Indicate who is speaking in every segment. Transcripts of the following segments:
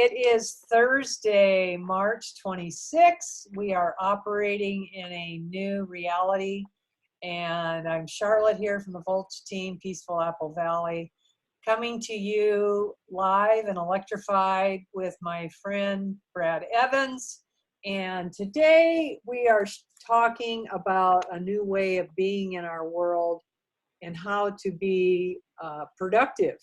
Speaker 1: It is Thursday, March 26th. We are operating in a new reality, and I'm Charlotte here from the Volsch team, Peaceful Apple Valley, coming to you live and electrified with my friend Brad Evans. And today we are talking about a new way of being in our world and how to be productive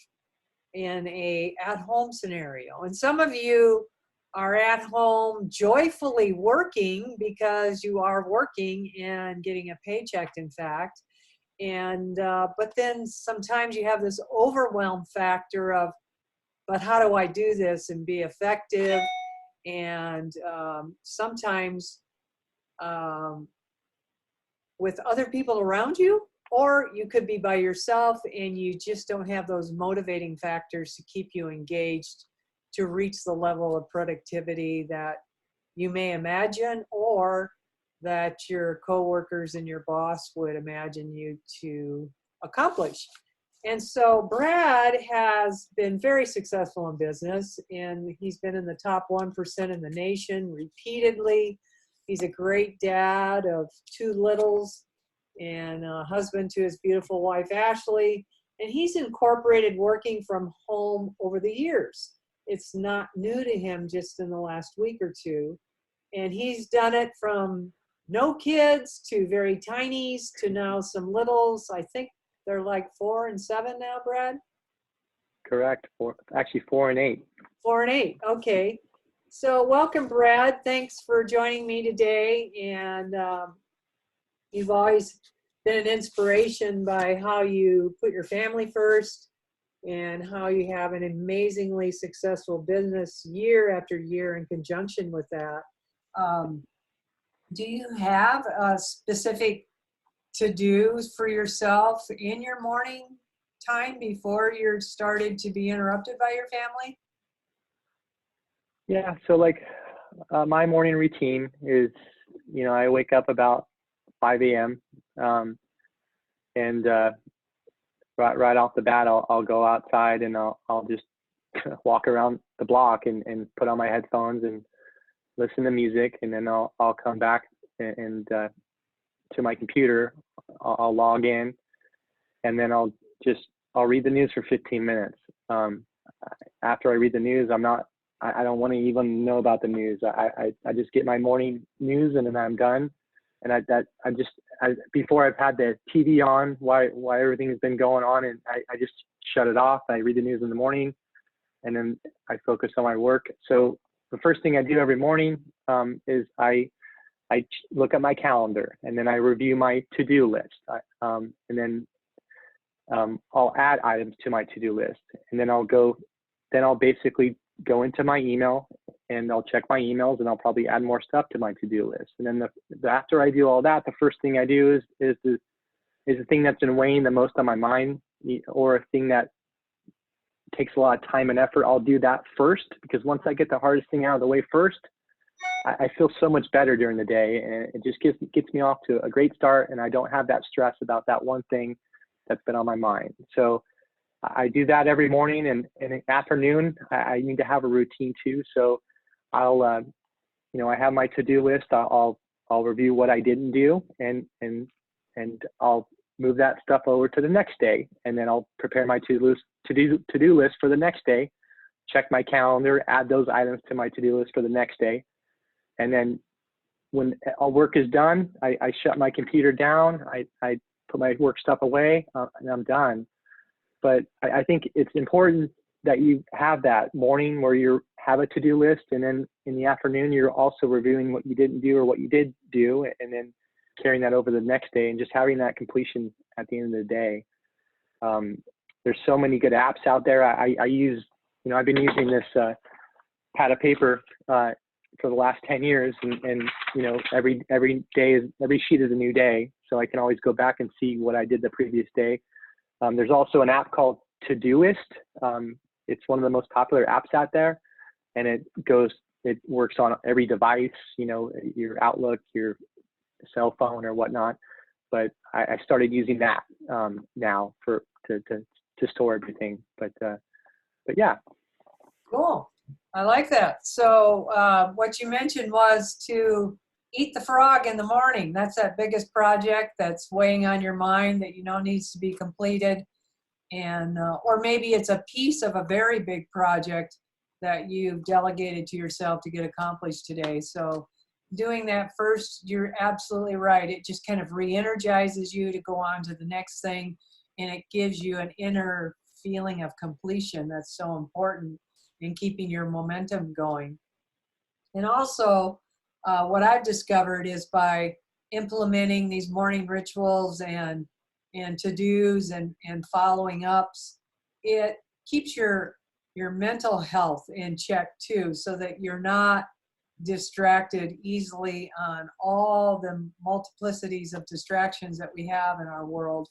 Speaker 1: in a at-home scenario. And some of you are at home joyfully working because you are working and getting a paycheck, in fact. And but then sometimes you have this overwhelm factor of, but how do I do this and be effective? And sometimes with other people around you, or you could be by yourself and you just don't have those motivating factors to keep you engaged to reach the level of productivity that you may imagine or that your coworkers and your boss would imagine you to accomplish. And so Brad has been very successful in business, and he's been in the top 1% in the nation repeatedly. He's a great dad of 2 littles and a husband to his beautiful wife, Ashley. And he's incorporated working from home over the years. It's not new to him just in the last week or two. And he's done it from no kids to very tinies to now some littles. I think they're like 4 and 7 now, Brad?
Speaker 2: Correct. Actually 4 and 8.
Speaker 1: 4 and 8. Okay. So welcome, Brad. Thanks for joining me today. And you've always been an inspiration by how you put your family first and how you have an amazingly successful business year after year in conjunction with that. Do you have a specific to-dos for yourself in your morning time before you're started to be interrupted by your family?
Speaker 2: Yeah, so like my morning routine is, I wake up about 5 a.m. And right off the bat, I'll go outside and I'll just walk around the block and put on my headphones and listen to music, and then I'll come back and to my computer. I'll log in, and then I'll read the news for 15 minutes. After I read the news, I don't want to even know about the news. I just get my morning news and then I'm done. And before I've had the TV on, why everything's been going on, and I just shut it off. I read the news in the morning, and then I focus on my work. So the first thing I do every morning is I look at my calendar, and then I review my to-do list. And then I'll add items to my to-do list, and then I'll basically go into my email and I'll check my emails, and I'll probably add more stuff to my to-do list. And then after I do all that, the first thing I do is the thing that's been weighing the most on my mind, or a thing that takes a lot of time and effort. I'll do that first, because once I get the hardest thing out of the way first, I feel so much better during the day, and it just gets me off to a great start, and I don't have that stress about that one thing that's been on my mind. So I do that every morning, and in the afternoon, I need to have a routine too. So I'll, I have my to-do list. I'll review what I didn't do, and I'll move that stuff over to the next day, and then I'll prepare my to-do list for the next day, check my calendar, add those items to my to-do list for the next day. And then when all work is done, I shut my computer down, I put my work stuff away, and I'm done. But I think it's important that you have that morning where you have a to-do list, and then in the afternoon, you're also reviewing what you didn't do or what you did do, and then carrying that over the next day and just having that completion at the end of the day. There's so many good apps out there. I use, I've been using this pad of paper for the last 10 years, and every sheet is a new day, so I can always go back and see what I did the previous day. There's also an app called Todoist. It's one of the most popular apps out there, and it works on every device, your Outlook, your cell phone or whatnot. But I started using that now to store everything. But yeah.
Speaker 1: Cool. I like that. So what you mentioned was to eat the frog in the morning. That's that biggest project that's weighing on your mind that you know needs to be completed. And or maybe it's a piece of a very big project that you've delegated to yourself to get accomplished today. So doing that first, you're absolutely right. It just kind of re-energizes you to go on to the next thing, and it gives you an inner feeling of completion that's so important in keeping your momentum going. And also, what I've discovered is by implementing these morning rituals and to-dos and following ups, it keeps your mental health in check too, so that you're not distracted easily on all the multiplicities of distractions that we have in our world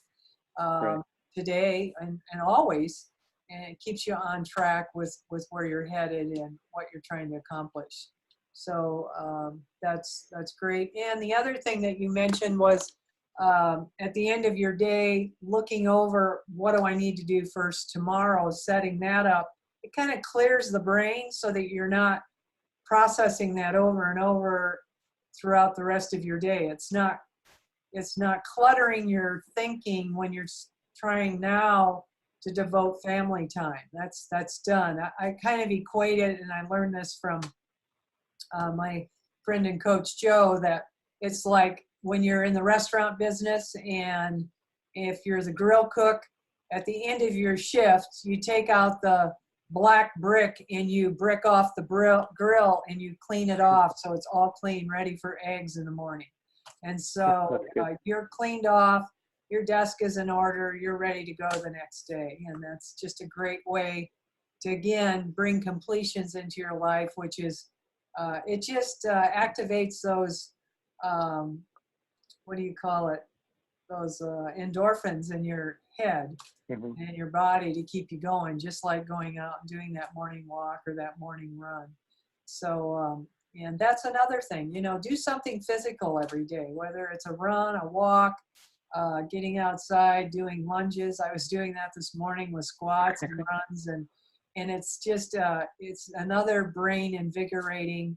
Speaker 2: Right.
Speaker 1: today and always. And it keeps you on track with where you're headed and what you're trying to accomplish. So that's great. And the other thing that you mentioned was at the end of your day, looking over what do I need to do first tomorrow, setting that up. It kind of clears the brain so that you're not processing that over and over throughout the rest of your day. It's not cluttering your thinking when you're trying now to devote family time. That's done. I kind of equate it, and I learned this from my friend and coach Joe, that it's like when you're in the restaurant business, and if you're the grill cook, at the end of your shift, you take out the black brick and you brick off the grill and you clean it off so it's all clean, ready for eggs in the morning. And so you're cleaned off, your desk is in order, you're ready to go the next day. And that's just a great way to, again, bring completions into your life, which is, it just activates those, what do you call it? Those endorphins in your head and your body to keep you going, just like going out and doing that morning walk or that morning run. So, and that's another thing, you know, do something physical every day, whether it's a run, a walk, getting outside, doing lunges. I was doing that this morning with squats and runs, and it's just, it's another brain invigorating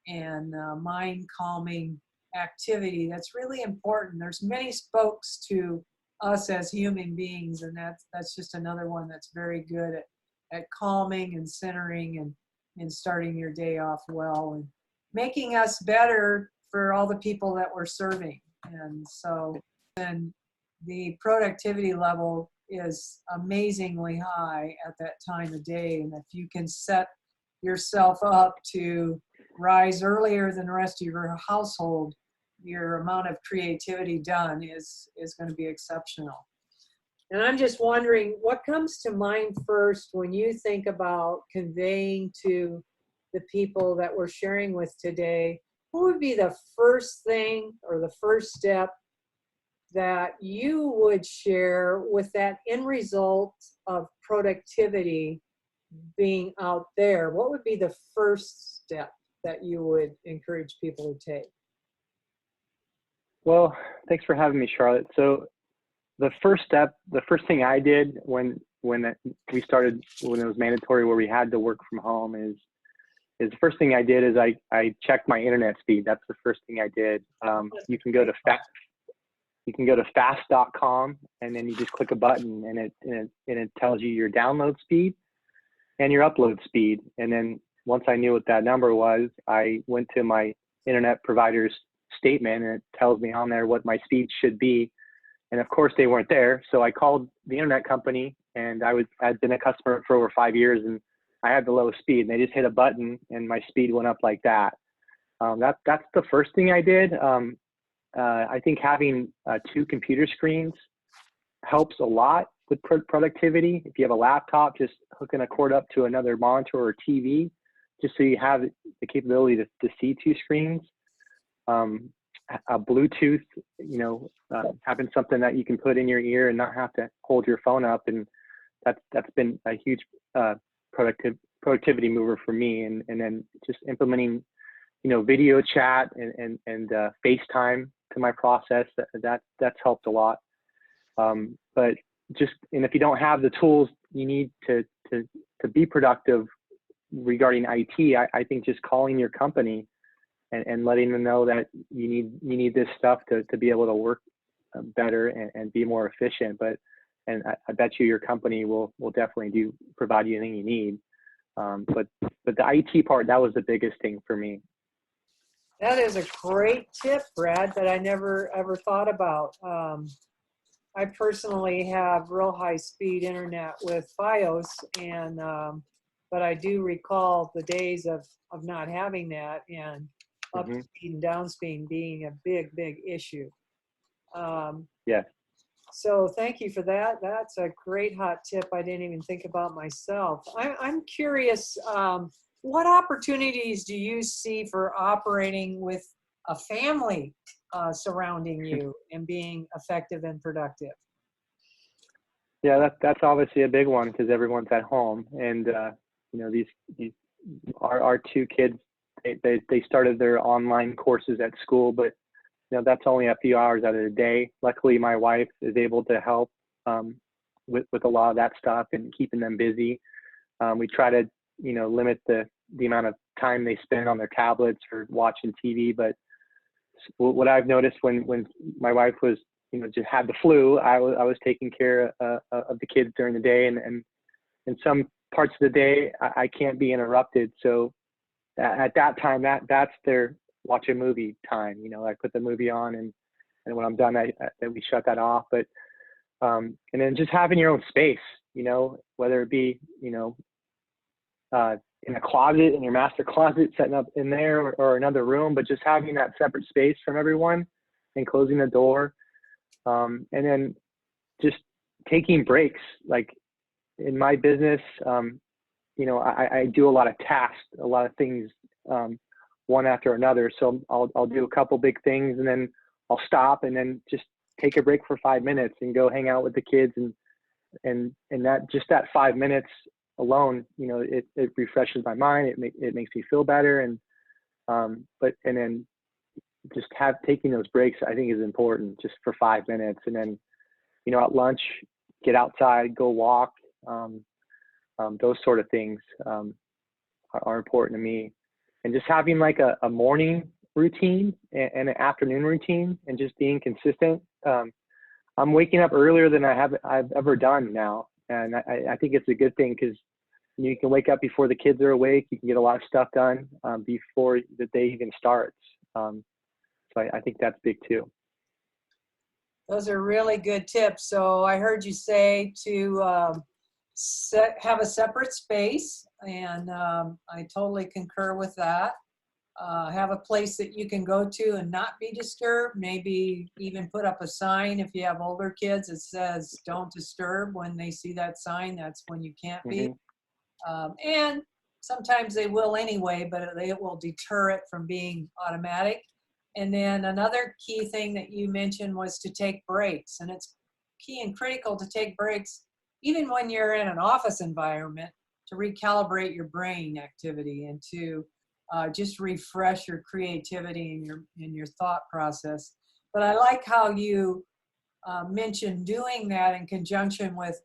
Speaker 1: and mind calming activity that's really important. There's many spokes to us as human beings, and that's just another one that's very good at calming and centering and starting your day off well and making us better for all the people that we're serving. And so then the productivity level is amazingly high at that time of day. And if you can set yourself up to rise earlier than the rest of your household, your amount of creativity done is going to be exceptional. And I'm just wondering, what comes to mind first when you think about conveying to the people that we're sharing with today? What would be the first thing or the first step that you would share with that end result of productivity being out there? What would be the first step that you would encourage people to take?
Speaker 2: Well, thanks for having me, Charlotte. So the first thing I did when we started, when it was mandatory where we had to work from home, is the first thing I did is I checked my internet speed. That's the first thing I did. You can go to fast.com, and then you just click a button, and it tells you your download speed and your upload speed. And then once I knew what that number was, I went to my internet provider's statement, and it tells me on there what my speed should be. And of course they weren't there. So I called the internet company, and I'd been a customer for over 5 years, and I had the lowest speed, and they just hit a button and my speed went up like that. That's the first thing I did. I think having 2 computer screens helps a lot with productivity. If you have a laptop, just hooking a cord up to another monitor or TV, just so you have the capability to see 2 screens. A Bluetooth, having something that you can put in your ear and not have to hold your phone up, and that's been a huge productivity mover for me. And then just implementing, video chat and FaceTime to my process, that's helped a lot. But if you don't have the tools you need to be productive, regarding IT, I think just calling your company and letting them know that you need this stuff to be able to work better and be more efficient. And I bet you your company will definitely provide you anything you need. But the IT part, that was the biggest thing for me.
Speaker 1: That is a great tip, Brad, that I never ever thought about. I personally have real high speed internet with FiOS, and but I do recall the days of not having that, and up speed and down speed being a big issue.
Speaker 2: Yeah.
Speaker 1: So thank you for that. That's a great hot tip I didn't even think about myself. I'm curious, what opportunities do you see for operating with a family surrounding you and being effective and productive?
Speaker 2: Yeah, that's obviously a big one because everyone's at home, and you know, these our two kids, they started their online courses at school, but you know, that's only a few hours out of the day. Luckily, my wife is able to help with a lot of that stuff and keeping them busy. We try to, you know, limit the amount of time they spend on their tablets or watching TV. But what I've noticed when my wife was, you know, just had the flu, I was taking care of the kids during the day, and in some parts of the day I can't be interrupted. So at that time, that's their watch a movie time. You know, I put the movie on, and when I'm done, then we shut that off. But and then just having your own space, you know, whether it be, you know, in a closet, in your master closet, setting up in there, or another room, but just having that separate space from everyone and closing the door. And then just taking breaks. Like in my business, you know, I do a lot of tasks, a lot of things, one after another. So I'll do a couple big things, and then I'll stop and then just take a break for 5 minutes and go hang out with the kids. And that, just that 5 minutes alone, you know, it refreshes my mind. It makes me feel better. And then just taking those breaks, I think, is important, just for 5 minutes. And then, you know, at lunch, get outside, go walk. Those sort of things are important to me. And just having like a morning routine and an afternoon routine, and just being consistent. I'm waking up earlier than I've ever done now. And I think it's a good thing, because you can wake up before the kids are awake. You can get a lot of stuff done before the day even starts. So I think that's big too.
Speaker 1: Those are really good tips. So I heard you say to have a separate space, and I totally concur with that. Have a place that you can go to and not be disturbed. Maybe even put up a sign if you have older kids that says "Don't disturb." When they see that sign, that's when you can't be. And sometimes they will anyway, but it will deter it from being automatic. And then another key thing that you mentioned was to take breaks. And it's key and critical to take breaks, even when you're in an office environment, to recalibrate your brain activity and to just refresh your creativity and your thought process. But I like how you mentioned doing that in conjunction with,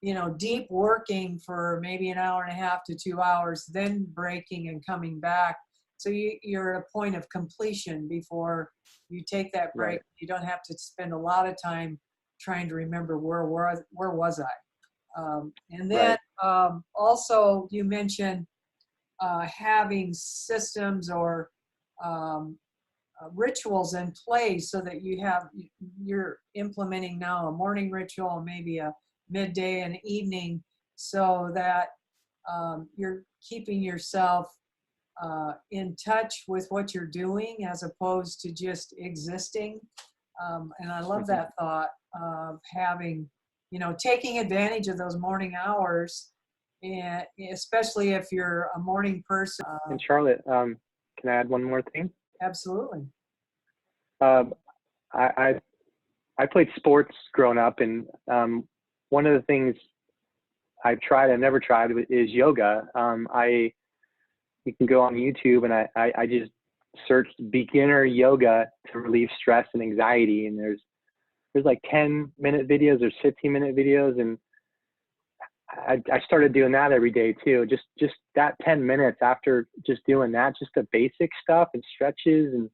Speaker 1: you know, deep working for maybe an hour and a half to 2 hours, then breaking and coming back. So you're at a point of completion before you take that break.
Speaker 2: Right.
Speaker 1: You don't have to spend a lot of time trying to remember where was I. And then also you mentioned having systems or rituals in place, so that you're implementing now a morning ritual, maybe a midday and evening, so that you're keeping yourself in touch with what you're doing as opposed to just existing. And I love that thought of having, you know, taking advantage of those morning hours, and especially if you're a morning person.
Speaker 2: And Charlotte, can I add one more thing?
Speaker 1: Absolutely.
Speaker 2: I played sports growing up, and one of the things I've never tried, is yoga. You can go on YouTube, and I just searched beginner yoga to relieve stress and anxiety, and there's like 10-minute videos or 15-minute videos, and I started doing that every day too. Just that 10 minutes after just doing that, just the basic stuff and stretches, and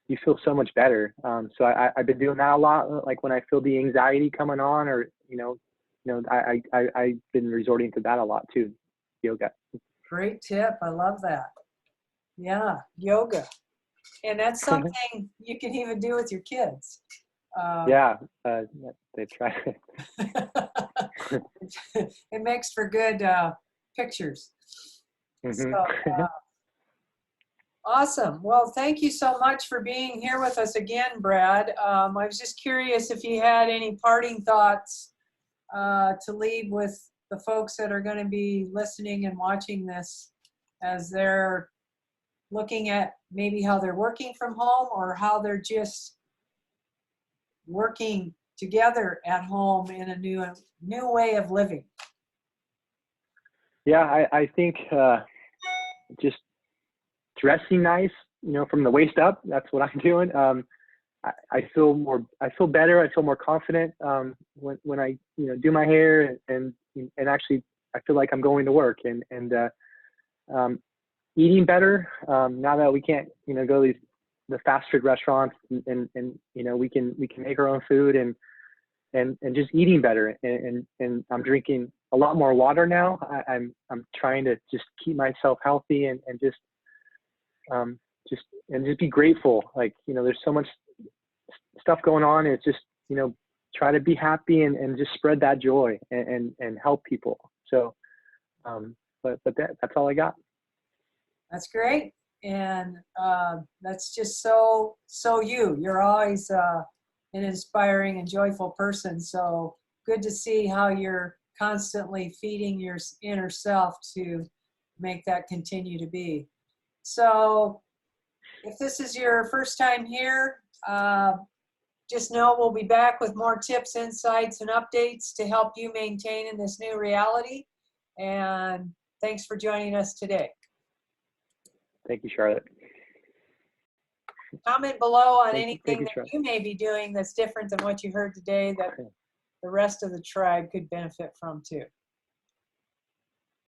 Speaker 2: you feel so much better. So I've been doing that a lot. Like when I feel the anxiety coming on, or I've been resorting to that a lot too. Yoga.
Speaker 1: Great tip. I love that. Yeah, yoga. And that's something you can even do with your kids.
Speaker 2: Yeah, they try.
Speaker 1: It makes for good pictures.
Speaker 2: Mm-hmm.
Speaker 1: So awesome. Well, thank you so much for being here with us again, Brad. I was just curious if you had any parting thoughts to leave with the folks that are going to be listening and watching this as they're looking at maybe how they're working from home or how they're just working together at home in a new way of living.
Speaker 2: Yeah, I think just dressing nice, from the waist up. That's what I'm doing. I feel better. I feel more confident when I do my hair and actually I feel like I'm going to work and eating better. Now that we can't go to the fast food restaurants and we can make our own food and just eating better and I'm drinking a lot more water now. I'm trying to just keep myself healthy and just be grateful. Like there's so much stuff going on. It's just try to be happy and just spread that joy and help people. So but that's all I got.
Speaker 1: That's great. And that's just so you're always an inspiring and joyful person. So good to see how you're constantly feeding your inner self to make that continue to be. So if this is your first time here, just know we'll be back with more tips, insights, and updates to help you maintain in this new reality. And thanks for joining us today.
Speaker 2: Thank you, Charlotte.
Speaker 1: Comment below on
Speaker 2: Thank
Speaker 1: anything
Speaker 2: you,
Speaker 1: that
Speaker 2: Charlotte.
Speaker 1: you may be doing that's different than what you heard today that the rest of the tribe could benefit from too.